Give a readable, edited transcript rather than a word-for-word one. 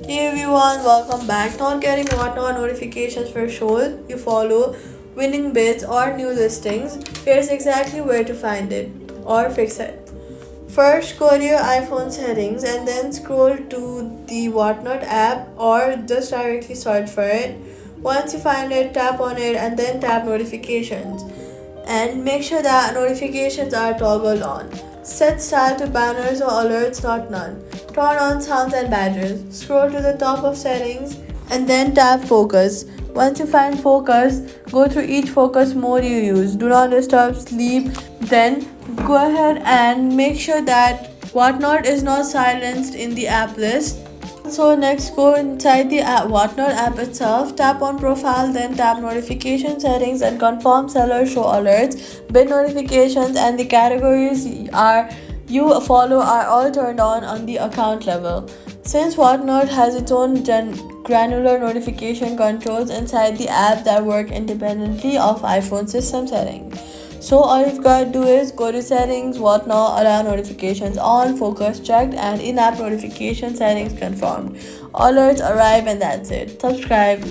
Hey everyone, welcome back. Not getting whatnot notifications for shows you follow, winning bids, or new listings? Here's exactly where to find it or fix it. First, go to your iPhone settings and then scroll to the Whatnot app or just directly search for it. Once you find it, tap on it and then tap notifications. And make sure that notifications are toggled on. Set style to banners or alerts, not none. Turn on sounds and badges. Scroll to the top of settings and then tap focus. Once you find focus, go through each focus mode you use. Do not disturb sleep. Then go ahead and make sure that Whatnot is not silenced in the app list. So next, go inside the Whatnot app itself, tap on profile, then tap notification settings and confirm seller show alerts, bid notifications, and the categories you follow are all turned on the account level. Since Whatnot has its own granular notification controls inside the app that work independently of iPhone system settings. So all you've got to do is go to settings, Whatnot, allow notifications on, focus checked, and in-app notification settings confirmed. Alerts arrive and that's it. Subscribe.